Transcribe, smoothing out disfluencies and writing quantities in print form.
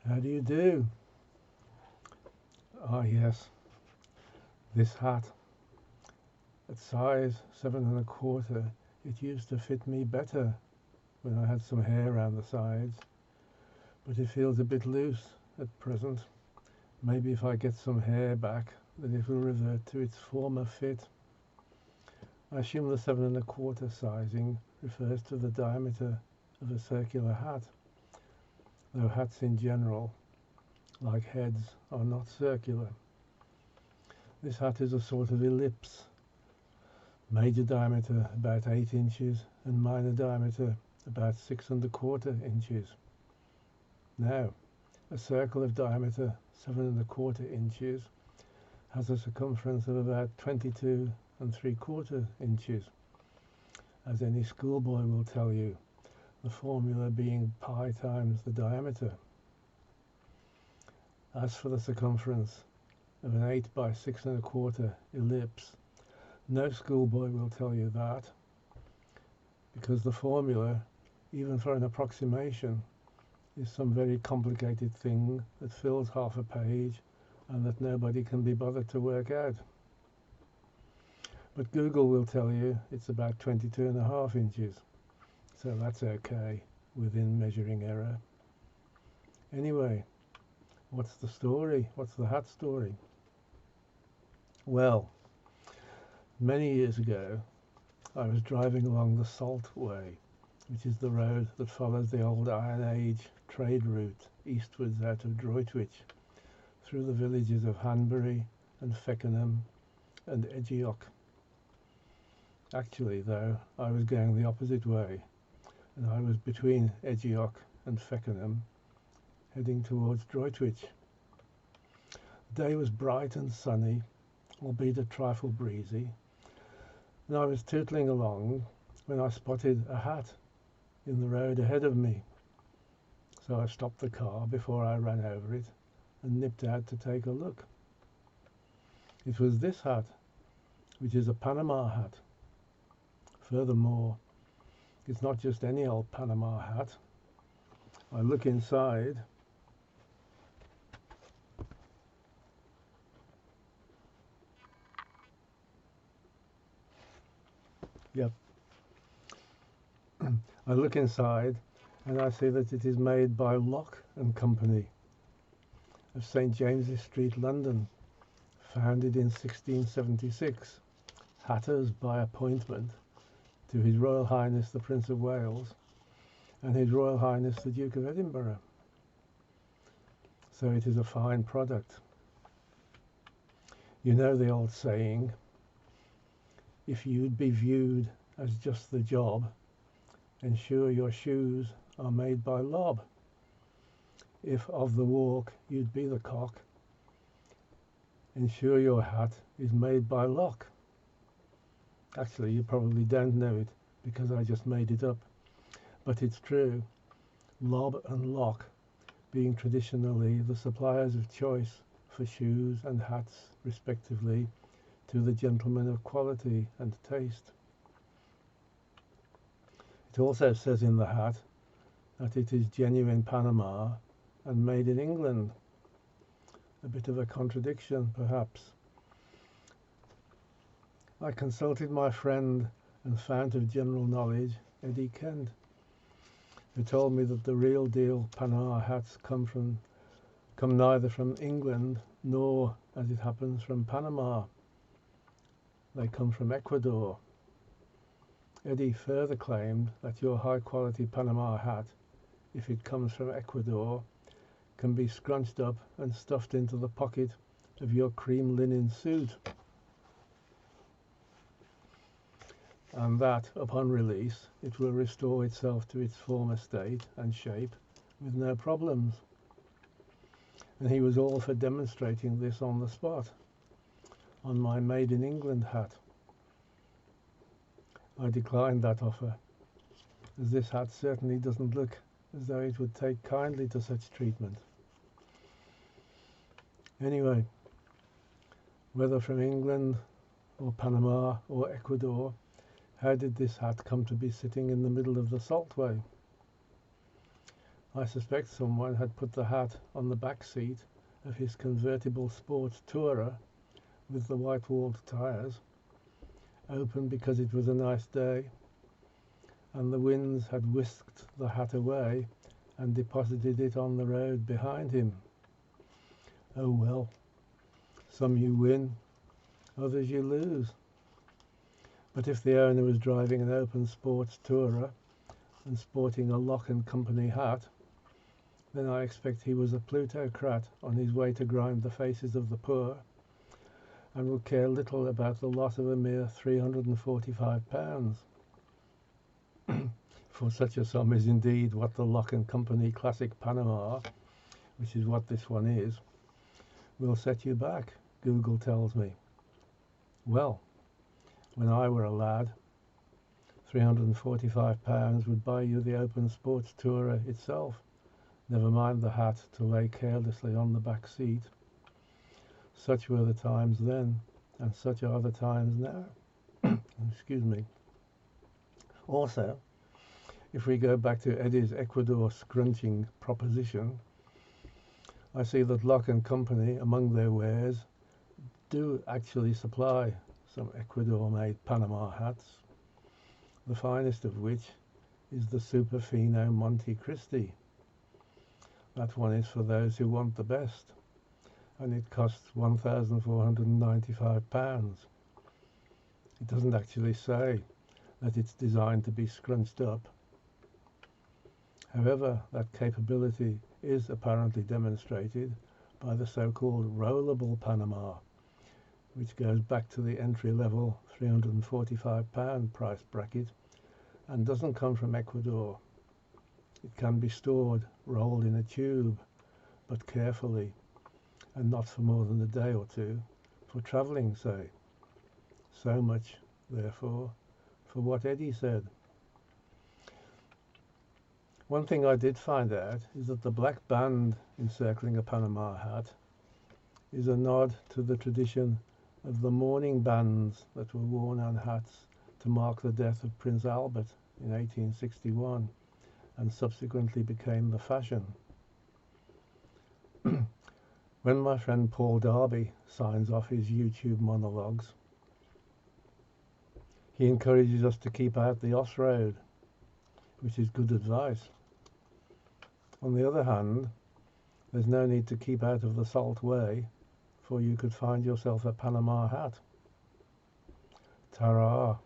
How do you do? Ah, yes, this hat. At size 7 1/4, it used to fit me better when I had some hair around the sides, but it feels a bit loose at present. Maybe if I get some hair back, then it will revert to its former fit. I assume the 7 1/4 sizing refers to the diameter of a circular hat, though hats in general, like heads, are not circular. This hat is a sort of ellipse, major diameter about 8 inches and minor diameter about 6 1/4 inches. Now, a circle of diameter 7 1/4 inches has a circumference of about 22 3/4 inches. As any schoolboy will tell you, the formula being pi times the diameter. As for the circumference of an 8 by 6 1/4 ellipse, no schoolboy will tell you that, because the formula, even for an approximation, is some very complicated thing that fills half a page and that nobody can be bothered to work out. But Google will tell you it's about 22 1/2 inches, so that's okay, within measuring error. Anyway, what's the story? What's the hat story? Well, many years ago, I was driving along the Salt Way, which is the road that follows the old Iron Age trade route eastwards out of Droitwich, through the villages of Hanbury and Feckenham and Edgeoch. Actually, though, I was going the opposite way, and I was between Edgeoch and Feckenham, heading towards Droitwich. The day was bright and sunny, albeit a trifle breezy, and I was tootling along when I spotted a hat in the road ahead of me. So I stopped the car before I ran over it and nipped out to take a look. It was this hat, which is a Panama hat. Furthermore, it's not just any old Panama hat. I look inside. Yep. I look inside and I see that it is made by Lock and Company of St. James's Street, London, founded in 1676, hatters by appointment to His Royal Highness the Prince of Wales and His Royal Highness the Duke of Edinburgh. So it is a fine product. You know the old saying, if you'd be viewed as just the job, ensure your shoes are made by Lob. If of the walk you'd be the cock, ensure your hat is made by Lock. Actually, you probably don't know it because I just made it up, but it's true. Lob and Lock being traditionally the suppliers of choice for shoes and hats, respectively, to the gentlemen of quality and taste. It also says in the hat that it is genuine Panama and made in England. A bit of a contradiction, perhaps. I consulted my friend and fount of general knowledge, Eddie Kent, who told me that the real deal Panama hats come neither from England nor, as it happens, from Panama. They come from Ecuador. Eddie further claimed that your high-quality Panama hat, if it comes from Ecuador, can be scrunched up and stuffed into the pocket of your cream linen suit, and that, upon release, it will restore itself to its former state and shape with no problems. And he was all for demonstrating this on the spot, on my Made in England hat. I declined that offer, as this hat certainly doesn't look as though it would take kindly to such treatment. Anyway, whether from England or Panama or Ecuador, how did this hat come to be sitting in the middle of the Saltway? I suspect someone had put the hat on the back seat of his convertible sports tourer with the white-walled tyres, open because it was a nice day, and the winds had whisked the hat away and deposited it on the road behind him. Oh well, some you win, others you lose. But if the owner was driving an open sports tourer and sporting a Lock and Company hat, then I expect he was a plutocrat on his way to grind the faces of the poor, and would care little about the loss of a mere £345. For such a sum is indeed what the Lock and Company Classic Panama, which is what this one is, will set you back, Google tells me. Well, when I were a lad, £345 would buy you the open sports tourer itself, never mind the hat to lay carelessly on the back seat. Such were the times then, and such are the times now. Excuse me. Also, if we go back to Eddie's Ecuador scrunching proposition, I see that Lock and Company, among their wares, do actually supply some Ecuador-made Panama hats, the finest of which is the Super Fino Monte Cristi. That one is for those who want the best, and it costs £1,495. It doesn't actually say that it's designed to be scrunched up. However, that capability is apparently demonstrated by the so-called rollable Panama, which goes back to the entry-level £345 price bracket and doesn't come from Ecuador. It can be stored rolled in a tube, but carefully, and not for more than a day or two, for travelling, say. So much, therefore, for what Eddie said. One thing I did find out is that the black band encircling a Panama hat is a nod to the tradition of the mourning bands that were worn on hats to mark the death of Prince Albert in 1861 and subsequently became the fashion. When my friend Paul Darby signs off his YouTube monologues, he encourages us to keep out the Oss Road, which is good advice. On the other hand, there's no need to keep out of the Salt Way, for you could find yourself a Panama hat. Ta-ra!